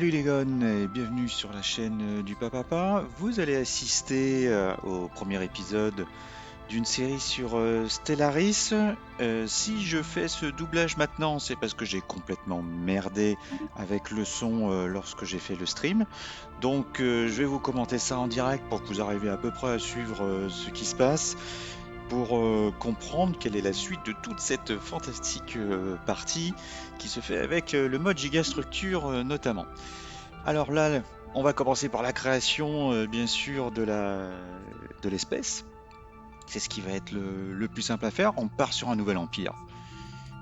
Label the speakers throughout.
Speaker 1: Salut les gones et bienvenue sur la chaîne du Papapa. Vous allez assister au premier épisode d'une série sur Stellaris. Si je fais ce doublage maintenant, c'est parce que j'ai complètement merdé avec le son lorsque j'ai fait le stream. Donc je vais vous commenter ça en direct pour que vous arriviez à peu près à suivre ce qui se passe, pour comprendre quelle est la suite de toute cette fantastique partie qui se fait avec le mode gigastructure notamment. Alors là, on va commencer par la création, bien sûr, de l'espèce. C'est ce qui va être le plus simple à faire. On part sur un nouvel empire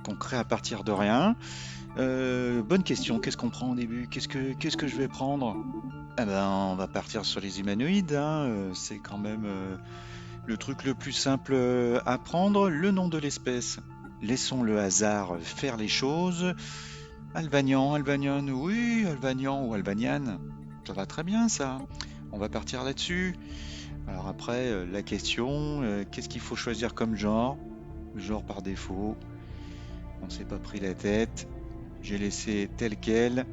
Speaker 1: qu'on crée à partir de rien. Bonne question, qu'est-ce qu'on prend au début? Qu'est-ce que je vais prendre? Eh ben, on va partir sur les humanoïdes, hein. C'est quand même le truc le plus simple à prendre. Le nom de l'espèce. Laissons le hasard faire les choses. Albanian, Albanian, oui, Albanian ou Albanian. Ça va très bien ça. On va partir là-dessus. Alors après, la question, qu'est-ce qu'il faut choisir comme genre? Genre par défaut. On s'est pas pris la tête. J'ai laissé tel quel.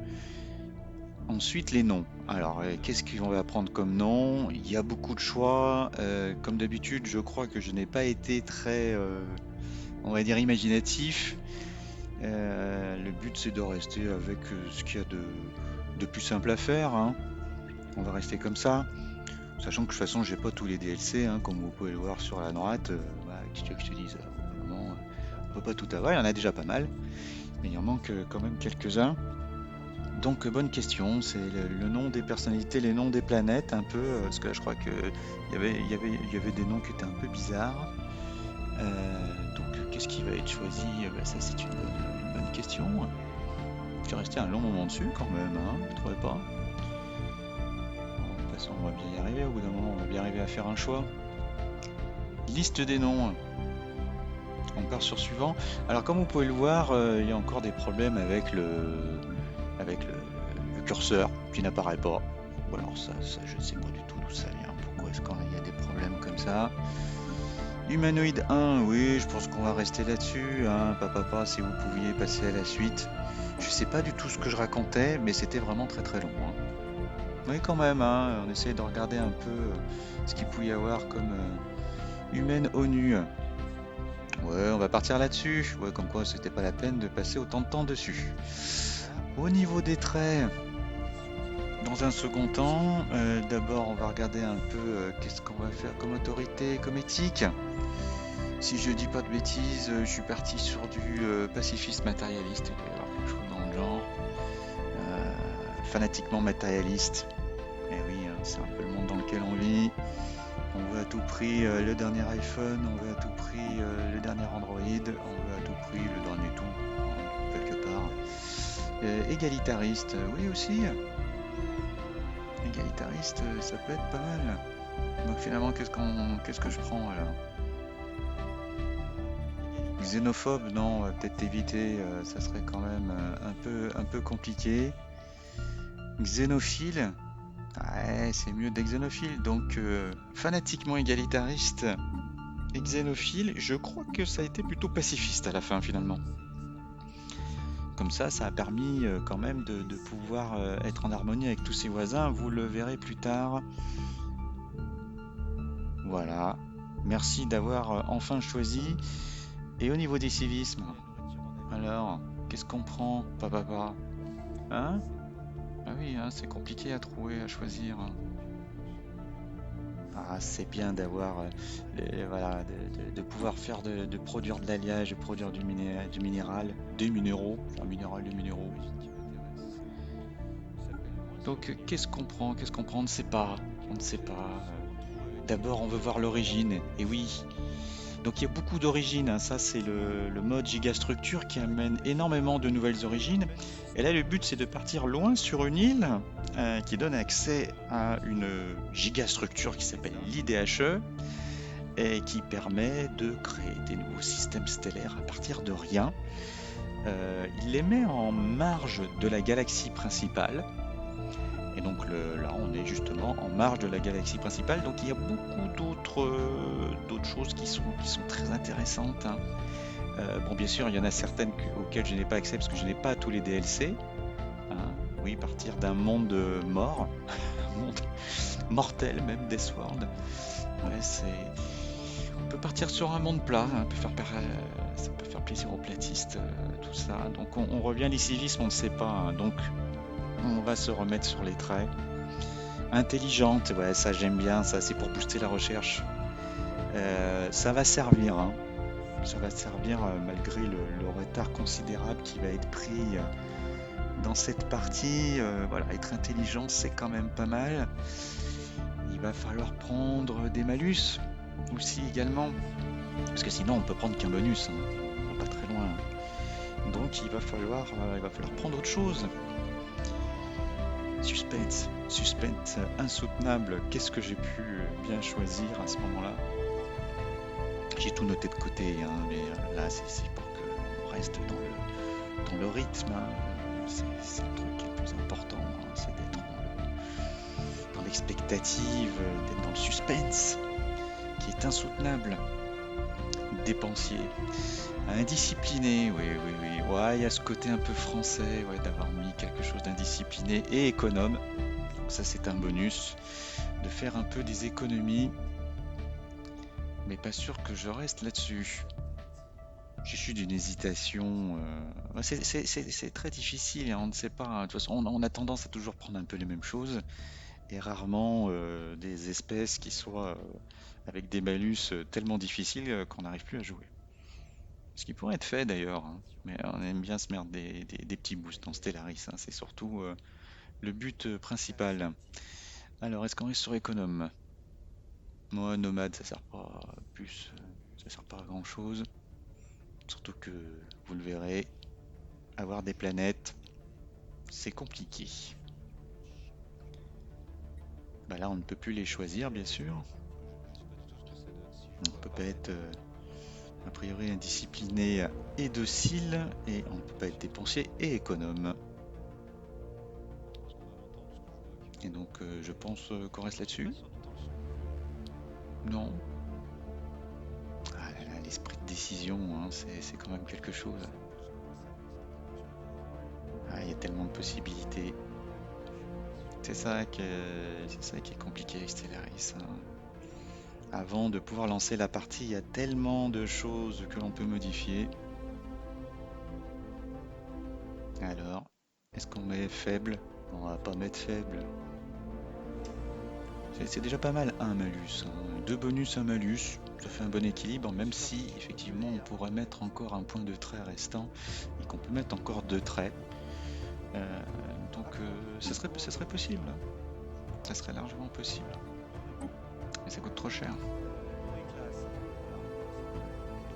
Speaker 1: Ensuite, les noms. Alors, qu'est-ce qu'on va prendre comme nom? Il y a beaucoup de choix. Comme d'habitude, je crois que je n'ai pas été très, on va dire, imaginatif. Le but, c'est de rester avec ce qu'il y a de plus simple à faire, hein. On va rester comme ça. Sachant que de toute façon, j'ai pas tous les DLC, hein, comme vous pouvez le voir sur la droite. Qu'est-ce que tu veux que je te dise? Vraiment, on peut pas tout avoir, il y en a déjà pas mal, mais il en manque quand même quelques-uns. Donc, bonne question, c'est le nom des personnalités, les noms des planètes, un peu, parce que là, je crois que il y avait des noms qui étaient un peu bizarres. Donc, qu'est-ce qui va être choisi? Ça, c'est une bonne question. Je suis resté un long moment dessus quand même, hein, vous trouvez pas? De toute façon, on va bien y arriver, au bout d'un moment, on va bien arriver à faire un choix. Liste des noms. On part sur suivant. Alors comme vous pouvez le voir, il y a encore des problèmes avec le curseur qui n'apparaît pas. Ou alors ça, je ne sais pas du tout d'où ça vient. Pourquoi est-ce qu'il y a des problèmes comme ça? Humanoïde 1, oui, je pense qu'on va rester là-dessus, hein. Papa, si vous pouviez passer à la suite. Je sais pas du tout ce que je racontais, mais c'était vraiment très très long, hein. Oui, quand même, hein, on essaye de regarder un peu ce qu'il pouvait y avoir comme humaine ONU. Ouais, on va partir là-dessus. Ouais, comme quoi c'était pas la peine de passer autant de temps dessus. Au niveau des traits, dans un second temps, d'abord on va regarder un peu qu'est-ce qu'on va faire comme autorité, comme éthique. Si je dis pas de bêtises, je suis parti sur du pacifiste matérialiste. Il doit y avoir quelque chose dans le genre. Fanatiquement matérialiste. Et oui, hein, c'est un peu le monde dans lequel on vit. On veut à tout prix le dernier iPhone, on veut à tout prix le dernier Android, on veut à tout prix le dernier tout, hein, quelque part. Égalitariste, oui aussi. Égalitariste, ça peut être pas mal. Donc finalement, qu'est-ce que je prends alors? Xénophobe, non, on va peut-être éviter, ça serait quand même un peu compliqué. Xénophile, ouais, c'est mieux des xénophiles. Donc fanatiquement égalitariste. Et xénophile, je crois que ça a été plutôt pacifiste à la fin finalement. Comme ça a permis quand même de pouvoir être en harmonie avec tous ses voisins, vous le verrez plus tard. Voilà, merci d'avoir enfin choisi. Et au niveau des civismes, alors, qu'est-ce qu'on prend, papa? Hein? Ah oui, hein, c'est compliqué à trouver, à choisir, hein. Ah, c'est bien d'avoir, voilà, de pouvoir faire, de produire de l'alliage, de produire du minéral, des minéraux, enfin minéral, des minéraux. Donc, qu'est-ce qu'on prend? Qu'est-ce qu'on prend? On ne sait pas. On ne sait pas. D'abord, on veut voir l'origine. Et oui. Donc, il y a beaucoup d'origines, hein. Ça, c'est le mode gigastructure qui amène énormément de nouvelles origines. Et là, le but, c'est de partir loin sur une île qui donne accès à une gigastructure qui s'appelle l'IDHE et qui permet de créer des nouveaux systèmes stellaires à partir de rien. Il les met en marge de la galaxie principale. Et donc là, on est justement en marge de la galaxie principale. Donc il y a beaucoup d'autres choses qui sont très intéressantes, hein. Bon, bien sûr, il y en a certaines auxquelles je n'ai pas accès parce que je n'ai pas tous les DLC, hein. oui, partir d'un monde mort, un monde mortel même, Deathworld. Ouais, on peut partir sur un monde plat, hein, ça peut faire plaisir aux platistes, tout ça. Donc on revient les civismes, on ne sait pas, hein. Donc on va se remettre sur les traits. Intelligente, ouais, ça j'aime bien, ça c'est pour booster la recherche. Ça va servir, hein. Ça va servir malgré le retard considérable qui va être pris dans cette partie. Voilà, être intelligent c'est quand même pas mal. Il va falloir prendre des malus aussi également, parce que sinon on peut prendre qu'un bonus, hein. On va pas très loin. Donc il va falloir prendre autre chose. Suspense, suspense insoutenable. Qu'est-ce que j'ai pu bien choisir à ce moment-là? J'ai tout noté de côté, hein, mais là c'est pour qu'on reste dans le rythme, hein. C'est le truc qui est le plus important, hein, c'est d'être dans l'expectative, d'être dans le suspense, qui est insoutenable. Dépensier, indiscipliné, oui, oui, oui. Ouais, il y a ce côté un peu français, ouais, d'avoir mis quelque chose d'indiscipliné et économe. Donc ça c'est un bonus, de faire un peu des économies, mais pas sûr que je reste là-dessus. Je suis d'une hésitation. Ouais, c'est très difficile, hein, on ne sait pas, hein. De toute façon, on a tendance à toujours prendre un peu les mêmes choses et rarement des espèces qui soient avec des malus tellement difficiles qu'on n'arrive plus à jouer. Ce qui pourrait être fait d'ailleurs, hein, mais on aime bien se mettre des petits boosts dans Stellaris, hein. C'est surtout le but principal. Alors, est-ce qu'on reste sur économe? Moi, nomade, ça sert pas plus, ça sert pas à grand chose. Surtout que, vous le verrez, avoir des planètes, c'est compliqué. Bah là, on ne peut plus les choisir, bien sûr. On peut pas être, a priori, indiscipliné et docile, et on ne peut pas être dépensier et économe. Et donc, je pense qu'on reste là-dessus. Non. Ah là là, l'esprit de décision, hein, c'est quand même quelque chose. Ah, il y a tellement de possibilités. C'est ça qui est compliqué avec Stellaris, hein. Avant de pouvoir lancer la partie, il y a tellement de choses que l'on peut modifier. Alors, est-ce qu'on met faible? On va pas mettre faible. C'est déjà pas mal, un malus, hein. Deux bonus, un malus, ça fait un bon équilibre, même si effectivement on pourrait mettre encore un point de trait restant et qu'on peut mettre encore deux traits. Euh, donc ça serait possible, hein. Ça serait largement possible. Mais ça coûte trop cher.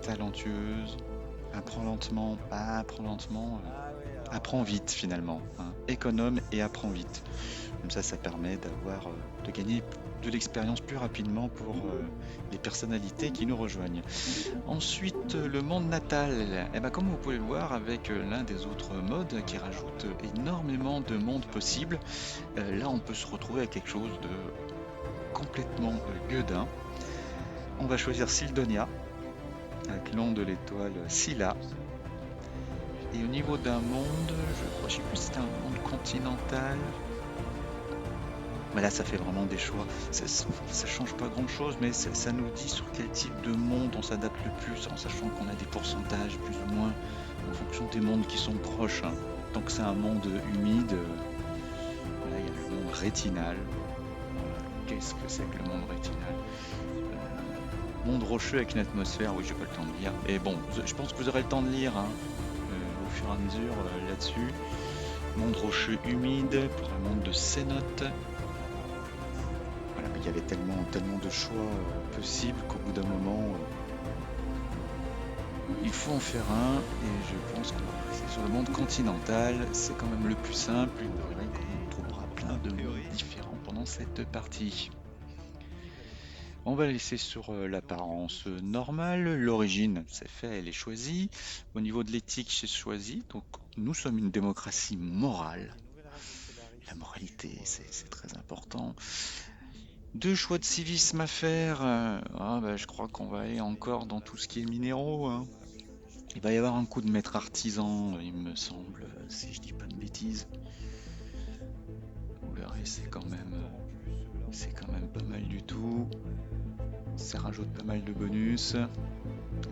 Speaker 1: Talentueuse, apprend lentement, apprend lentement, apprend vite finalement, hein. Économe et apprend vite. Comme ça permet de gagner de l'expérience plus rapidement pour les personnalités qui nous rejoignent. Ensuite, le monde natal. Eh ben, comme vous pouvez le voir avec l'un des autres modes qui rajoute énormément de mondes possibles, là on peut se retrouver à quelque chose de complètement gueudin. On va choisir Sildonia, avec l'onde de l'étoile Scylla. Et au niveau d'un monde, je sais plus si c'est un monde continental. Mais là, ça fait vraiment des choix. Ça change pas grand-chose, mais ça nous dit sur quel type de monde on s'adapte le plus, en sachant qu'on a des pourcentages plus ou moins en fonction des mondes qui sont proches, hein. Tant que c'est un monde humide, là, il y a le monde rétinal. Voilà. Qu'est-ce que c'est que le monde rétinal? Monde rocheux avec une atmosphère, oui, j'ai pas le temps de lire. Et bon, je pense que vous aurez le temps de lire, hein, au fur et à mesure là-dessus. Monde rocheux humide pour un monde de cénotes. Voilà, mais il y avait tellement de choix possibles qu'au bout d'un moment, il faut en faire un. Et je pense qu'on va rester sur le monde continental. C'est quand même le plus simple. Et vous verrez qu'on trouvera plein de mondes différents pendant cette partie. On va laisser sur l'apparence normale. L'origine, c'est fait, elle est choisie. Au niveau de l'éthique, c'est choisi. Donc, nous sommes une démocratie morale. La moralité, c'est très important. Deux choix de civisme à faire. Je crois qu'on va aller encore dans tout ce qui est minéraux, hein. Il va y avoir un coup de maître artisan, il me semble, si je dis pas de bêtises. c'est quand même pas mal du tout. Ça rajoute pas mal de bonus.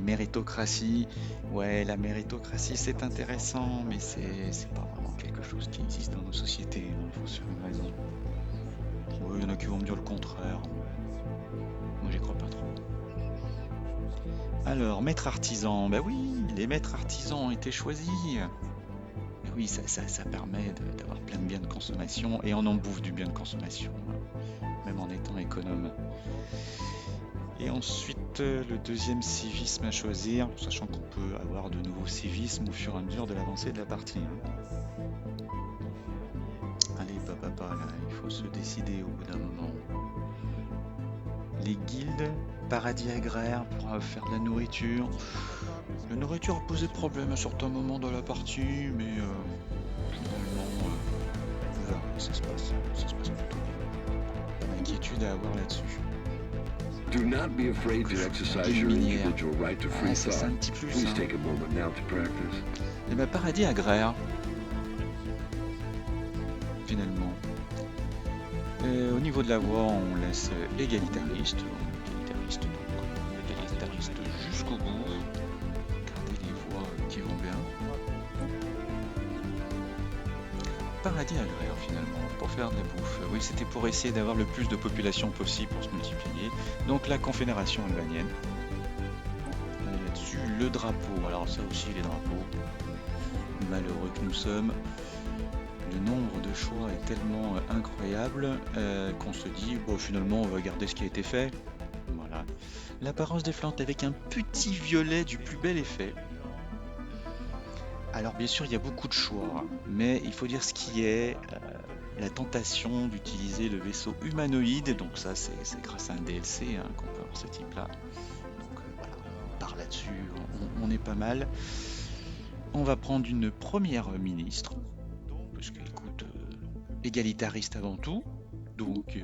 Speaker 1: Méritocratie, ouais, la méritocratie c'est intéressant, mais c'est pas vraiment quelque chose qui existe dans nos sociétés, il faut se faire une raison. Ouais, il y en a qui vont me dire le contraire. Moi j'y crois pas trop. Alors, maître artisan, bah oui, les maîtres artisans ont été choisis. Et oui, ça permet d'avoir plein de biens de consommation, et on en bouffe du bien de consommation, même en étant économe. Et ensuite, le deuxième civisme à choisir, sachant qu'on peut avoir de nouveaux civismes au fur et à mesure de l'avancée de la partie. Allez, papa, là, il faut se décider au bout d'un moment. Les guildes, paradis agraire pour faire de la nourriture. La nourriture a posé problème à certains moments de la partie, mais finalement, on verra, ça se passe plutôt bien. Pas d'inquiétude à avoir là-dessus.
Speaker 2: Do not be afraid to exercise your individual right to free
Speaker 1: ça c'est un
Speaker 2: thought.
Speaker 1: petit plus.
Speaker 2: Please take a moment now to practice.
Speaker 1: Et ben paradis agraire. Finalement. Au niveau de la voix, on laisse égalitariste. Égalitariste jusqu'au bout. Gardez les voix qui vont bien. Paradis agraire finalement, pour faire de la bouffe. Oui, c'était pour essayer d'avoir le plus de population possible pour se multiplier. Donc la confédération albanienne. Là-dessus, le drapeau. Alors ça aussi, les drapeaux. Malheureux que nous sommes. Le nombre de choix est tellement incroyable qu'on se dit, bon finalement on va garder ce qui a été fait. Voilà. L'apparence des plantes avec un petit violet du plus bel effet. Alors bien sûr il y a beaucoup de choix, mais il faut dire ce qui est, la tentation d'utiliser le vaisseau humanoïde, donc ça c'est grâce à un DLC qu'on peut avoir ce type là. Donc voilà, on part là-dessus, on est pas mal. On va prendre une première ministre, parce qu'écoute, égalitariste avant tout, donc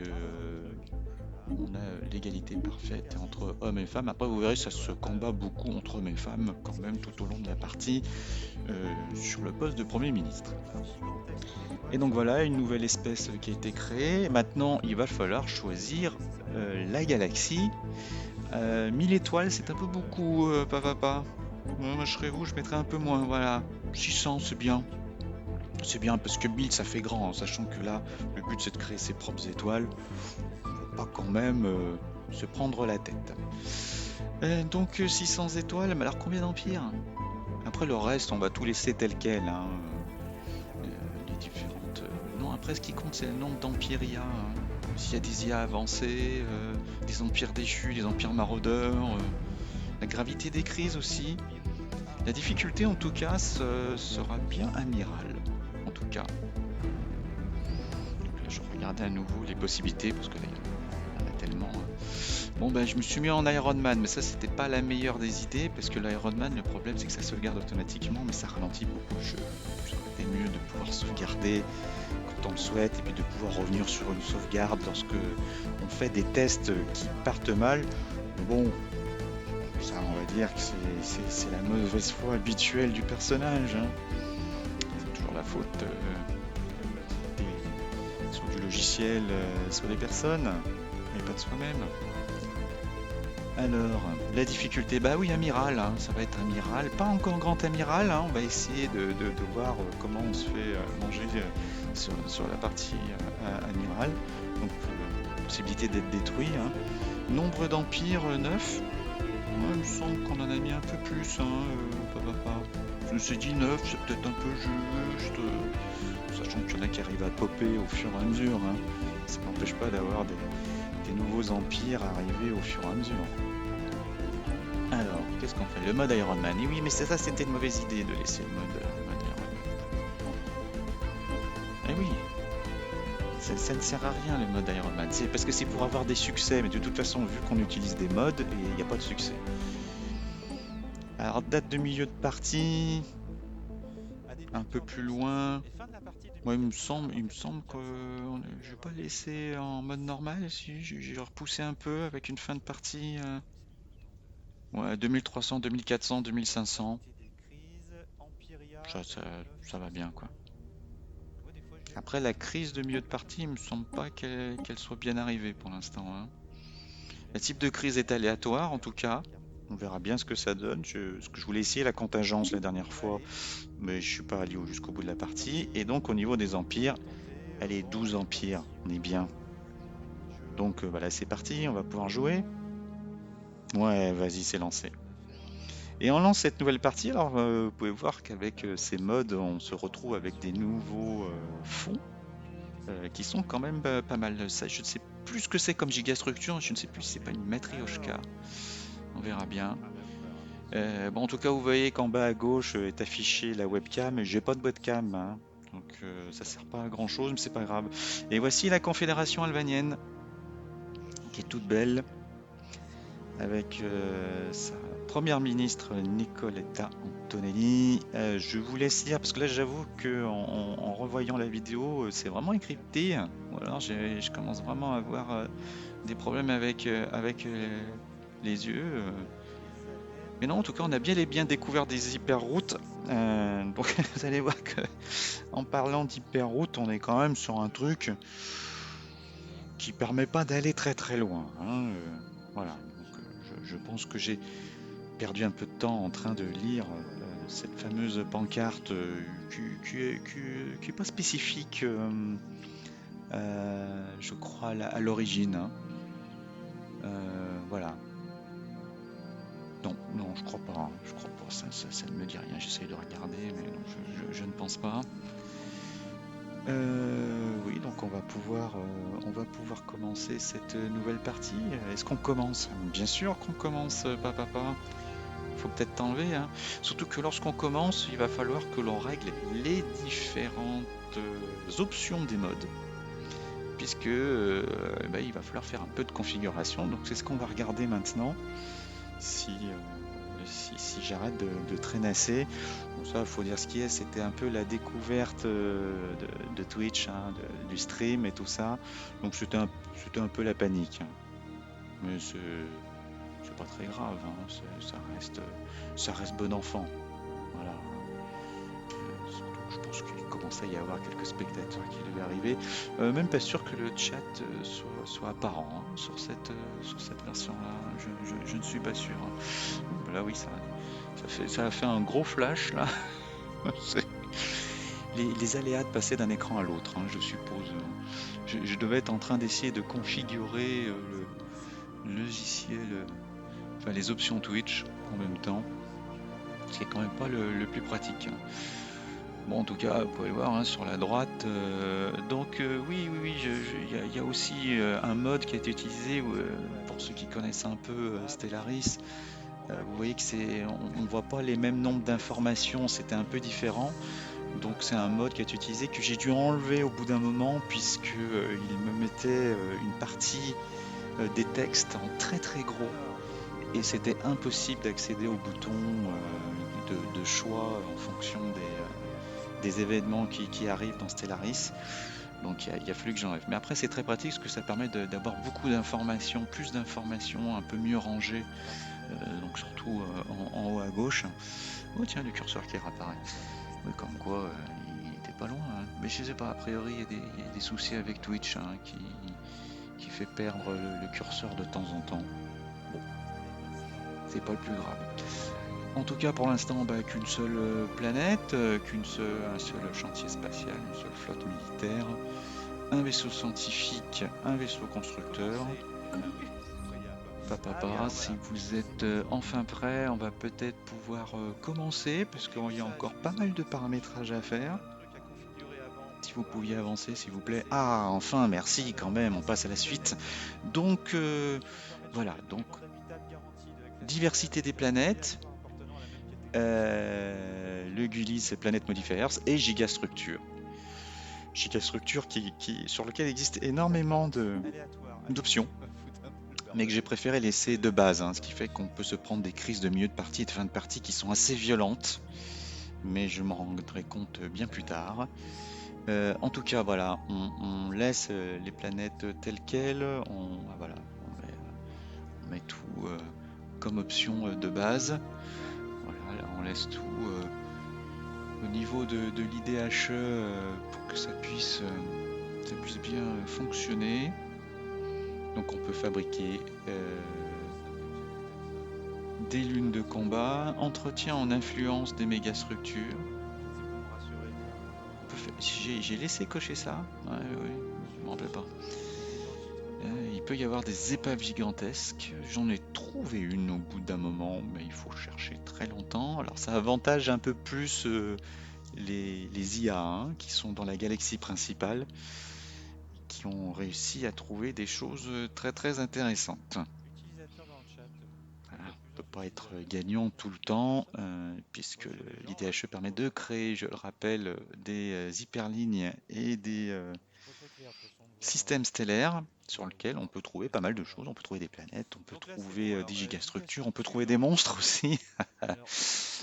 Speaker 1: on a l'égalité parfaite entre hommes et femmes. Après vous verrez ça se combat beaucoup entre hommes et femmes quand même tout au long de la partie sur le poste de Premier ministre. Et donc voilà une nouvelle espèce qui a été créée. Maintenant il va falloir choisir la galaxie. 1000 étoiles c'est un peu beaucoup papa. Moi je serais vous, je mettrais un peu moins, voilà. 600 c'est bien. C'est bien parce que 1000 ça fait grand, sachant que là le but c'est de créer ses propres étoiles. On va pas quand même se prendre la tête. Donc 600 étoiles, mais alors combien d'empires? Après le reste on va tout laisser tel quel. Les différentes... Non, après ce qui compte c'est le nombre d'empires IA. S'il y a des IA avancées, des empires déchus, des empires maraudeurs, la gravité des crises aussi. La difficulté en tout cas sera bien amiral. En tout cas. Donc là, je regardais à nouveau les possibilités parce que là il y en a tellement. Bon ben je me suis mis en Iron Man, mais ça c'était pas la meilleure des idées parce que l'Iron Man le problème c'est que ça sauvegarde automatiquement mais ça ralentit beaucoup le jeu. Ça aurait été mieux de pouvoir sauvegarder quand on le souhaite et puis de pouvoir revenir sur une sauvegarde lorsque on fait des tests qui partent mal. Mais bon, ça on va dire que c'est la mauvaise foi habituelle du personnage. C'est toujours la faute soit du logiciel, soit des personnes, mais pas de soi-même. Alors, la difficulté, bah oui, amiral, ça va être amiral, pas encore grand amiral, on va essayer de voir comment on se fait manger sur la partie amiral, donc possibilité d'être détruit. Nombre d'empires 9, moi il me semble qu'on en a mis un peu plus, papa. Je me suis dit 9, c'est peut-être un peu juste, sachant qu'il y en a qui arrivent à popper au fur et à mesure, ça n'empêche pas d'avoir des nouveaux empires arrivés au fur et à mesure. Alors, qu'est-ce qu'on fait? Le mode Iron Man. Et oui, mais ça c'était une mauvaise idée de laisser le mode Iron Man. Eh oui, ça ne sert à rien le mode Iron Man. C'est parce que c'est pour avoir des succès, mais de toute façon, vu qu'on utilise des modes, il n'y a pas de succès. Alors, date de milieu de partie, un peu plus loin. Moi, il me semble que je vais pas laisser en mode normal. Si j'ai repoussé un peu avec une fin de partie. Ouais, 2300, 2400, 2500. Ça va bien, quoi. Après, la crise de milieu de partie, il me semble pas qu'elle soit bien arrivée pour l'instant, hein. Le type de crise est aléatoire en tout cas. On verra bien ce que ça donne. Ce que je voulais essayer la contingence la dernière fois, mais je suis pas allé jusqu'au bout de la partie. Et donc au niveau des empires, allez, 12 empires, on est bien. Donc voilà, c'est parti, on va pouvoir jouer. Ouais, vas-y, c'est lancé. Et on lance cette nouvelle partie. Alors vous pouvez voir qu'avec ces modes, on se retrouve avec des nouveaux fonds qui sont quand même pas mal. Ça, je ne sais plus ce que c'est comme gigastructure, je ne sais plus si c'est pas une matryoshka. On verra bien. Bon, en tout cas, vous voyez qu'en bas à gauche est affichée la webcam. J'ai pas de webcam, hein, donc ça sert pas à grand chose, mais c'est pas grave. Et voici la Confédération albanienne, qui est toute belle, avec sa première ministre Nicoletta Antonelli. Je vous laisse lire parce que là, j'avoue que en revoyant la vidéo, c'est vraiment encrypté. Ou alors, je commence vraiment à avoir des problèmes avec les yeux. Mais non, en tout cas, on a bien et bien découvert des hyperroutes. Donc, vous allez voir que, en parlant d'hyperroute, on est quand même sur un truc qui permet pas d'aller très très loin, hein. Voilà. Donc, je pense que j'ai perdu un peu de temps en train de lire cette fameuse pancarte qui est pas spécifique, je crois, à l'origine, hein. Voilà. Non, non, je crois pas, hein. Je crois pas. Ça ne me dit rien. J'essaye de regarder, mais non, je ne pense pas. Oui, donc on va pouvoir commencer cette nouvelle partie. Est-ce qu'on commence? Bien sûr qu'on commence, papa. Faut peut-être t'enlever, hein. Surtout que lorsqu'on commence, il va falloir que l'on règle les différentes options des modes, puisque bah, il va falloir faire un peu de configuration. Donc c'est ce qu'on va regarder maintenant. Si j'arrête de traînasser. Bon, ça, il faut dire ce qui est, c'était un peu la découverte de Twitch, hein, du stream et tout ça. Donc c'était un peu la panique, hein. Mais c'est pas très grave, hein. Ça reste bon enfant. Voilà. Surtout que je pense qu'il commençait à y avoir quelques spectateurs qui devaient arriver. Même pas sûr que le chat soit apparent, hein, sur cette version-là. Je ne suis pas sûr, hein. Là, oui, ça a fait un gros flash là. C'est- les aléas de passer d'un écran à l'autre, hein, je suppose. Je devais être en train d'essayer de configurer le logiciel, enfin les options Twitch en même temps, ce qui est quand même pas le plus pratique, hein. Bon, en tout cas, vous pouvez le voir, hein, sur la droite. Donc, oui, il y a aussi un mode qui a été utilisé pour ceux qui connaissent un peu Stellaris. Vous voyez que on ne voit pas les mêmes nombres d'informations, c'était un peu différent. Donc c'est un mode qui a été utilisé que j'ai dû enlever au bout d'un moment puisque il me mettait une partie des textes en très très gros et c'était impossible d'accéder aux boutons de choix en fonction des événements qui arrivent dans Stellaris. Donc il a fallu que j'enlève. Mais après c'est très pratique parce que ça permet d'avoir beaucoup d'informations, plus d'informations, un peu mieux rangées, donc surtout en haut à gauche. Oh tiens, le curseur qui réapparaît. Oui, comme quoi, il était pas loin, hein. Mais je sais pas, a priori, il y a des soucis avec Twitch, hein, qui fait perdre le curseur de temps en temps. Bon, c'est pas le plus grave. En tout cas, pour l'instant, bah, qu'une seule planète, un seul chantier spatial, une seule flotte militaire, un vaisseau scientifique, un vaisseau constructeur. Papa, si vous êtes enfin prêt, on va peut-être pouvoir commencer, parce qu'il y a encore pas mal de paramétrages à faire. Si vous pouviez avancer, s'il vous plaît. Ah, enfin, merci quand même, on passe à la suite. Donc, voilà, donc, diversité des planètes, le Gulis Planet Modifiers et Gigastructure. Gigastructure sur lequel existe énormément d'options, mais que j'ai préféré laisser de base, hein, ce qui fait qu'on peut se prendre des crises de milieu de partie et de fin de partie qui sont assez violentes, mais je m'en rendrai compte bien plus tard. En tout cas, voilà, on laisse les planètes telles quelles, voilà, on met tout comme option de base. Voilà, là, on laisse tout au niveau de l'IDHE pour que ça puisse bien fonctionner. Donc on peut fabriquer des lunes de combat, entretien en influence des mégastructures. J'ai laissé cocher ça. Ouais, oui, je m'en rappelle pas. Il peut y avoir des épaves gigantesques. J'en ai trouvé une au bout d'un moment, mais il faut chercher très longtemps. Alors ça avantage un peu plus les IA hein, qui sont dans la galaxie principale, qui ont réussi à trouver des choses très très intéressantes. Voilà, on ne peut pas être gagnant tout le temps, puisque l'IDHE permet de créer, je le rappelle, des hyperlignes et des systèmes stellaires sur lesquels on peut trouver pas mal de choses. On peut trouver des planètes, on peut trouver des gigastructures, on peut trouver des monstres aussi.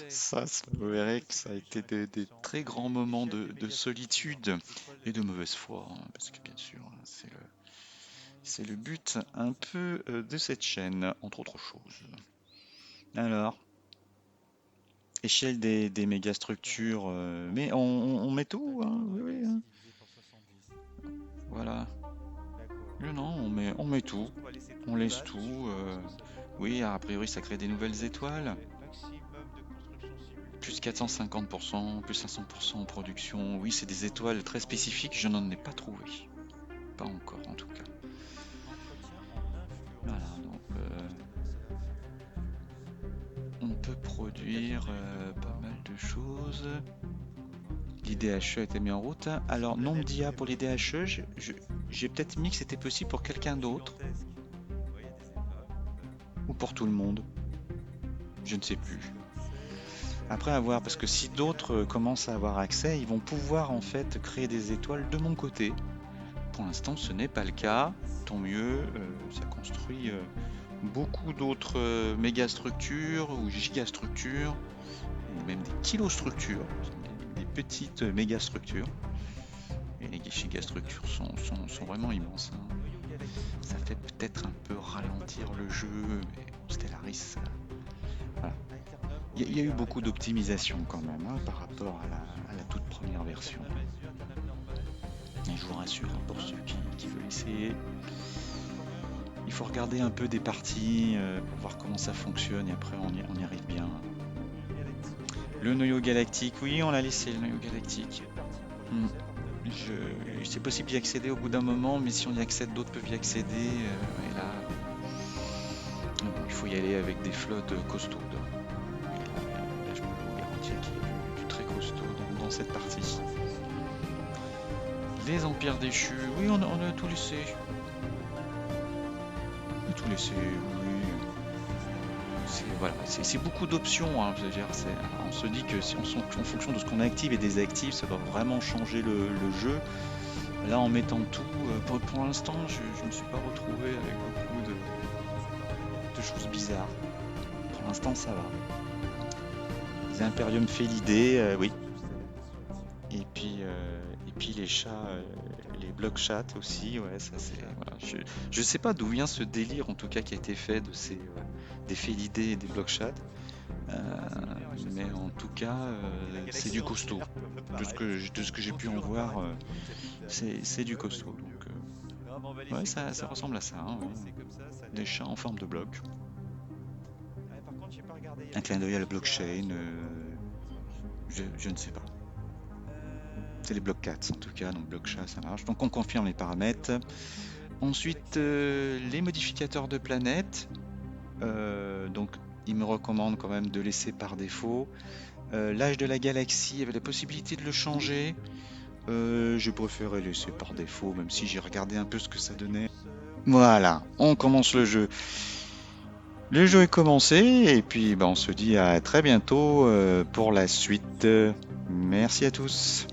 Speaker 1: Ça, vous verrez que ça a été des très grands moments de solitude et de mauvaise foi, hein, parce que bien sûr, c'est le but un peu de cette chaîne, entre autres choses. Alors, échelle des mégastructures, mais on met tout, hein, oui, oui, hein. Voilà. Non, on met tout, on laisse tout. Oui, a priori, ça crée des nouvelles étoiles. Plus 450%, plus 500% en production. Oui, c'est des étoiles très spécifiques, je n'en ai pas trouvé. Pas encore, en tout cas. Voilà, donc on peut produire pas mal de choses. L'IDHE a été mis en route. Alors, nombre d'IA pour l'IDHE, j'ai peut-être mis que c'était possible pour quelqu'un d'autre. Ou pour tout le monde. Je ne sais plus. Après avoir, parce que si d'autres commencent à avoir accès, ils vont pouvoir en fait créer des étoiles de mon côté. Pour l'instant, ce n'est pas le cas. Tant mieux, ça construit beaucoup d'autres mégastructures ou gigastructures, ou même des kilostructures, des petites mégastructures. Et les gigastructures sont vraiment immenses. Hein. Ça fait peut-être un peu ralentir le jeu, mais Stellaris, voilà. Il y a eu beaucoup d'optimisation quand même hein, par rapport à la toute première version. Et je vous rassure, hein, pour ceux qui veulent essayer, il faut regarder un peu des parties pour voir comment ça fonctionne et après on y arrive bien. Le noyau galactique, oui, on l'a laissé le noyau galactique. C'est possible d'y accéder au bout d'un moment, mais si on y accède, d'autres peuvent y accéder. Et là, il faut y aller avec des flottes costaudes. Là, je peux vous garantir qu'il y a du très costaud dans cette partie. Les empires déchus, oui, on a tout laissé. On a tout laissé, oui. Voilà, c'est beaucoup d'options. Hein, on se dit que si en fonction de ce qu'on active et désactive, ça va vraiment changer le jeu. Là, en mettant tout, pour l'instant, je ne me suis pas retrouvé avec beaucoup de choses bizarres. Pour l'instant, ça va. Les Imperium Félidés, oui. Et puis les chats, les blocs chats aussi, ouais, ça c'est. Voilà. Je sais pas d'où vient ce délire en tout cas qui a été fait de ces des félidés et des blocs chats. Mais en tout cas, c'est du costaud. De ce que j'ai pu en voir, c'est du costaud. Donc, ouais, ça ressemble à ça. Hein, ouais. Des chats en forme de bloc. Un clin d'œil à la blockchain. Je ne sais pas. C'est les blocs 4 en tout cas, donc bloc chat ça marche. Donc on confirme les paramètres. Ensuite, les modificateurs de planète. Donc il me recommande quand même de laisser par défaut. L'âge de la galaxie, il y avait la possibilité de le changer. Je préférais laisser par défaut, même si j'ai regardé un peu ce que ça donnait. Voilà, on commence le jeu. Le jeu est commencé et puis on se dit à très bientôt pour la suite. Merci à tous.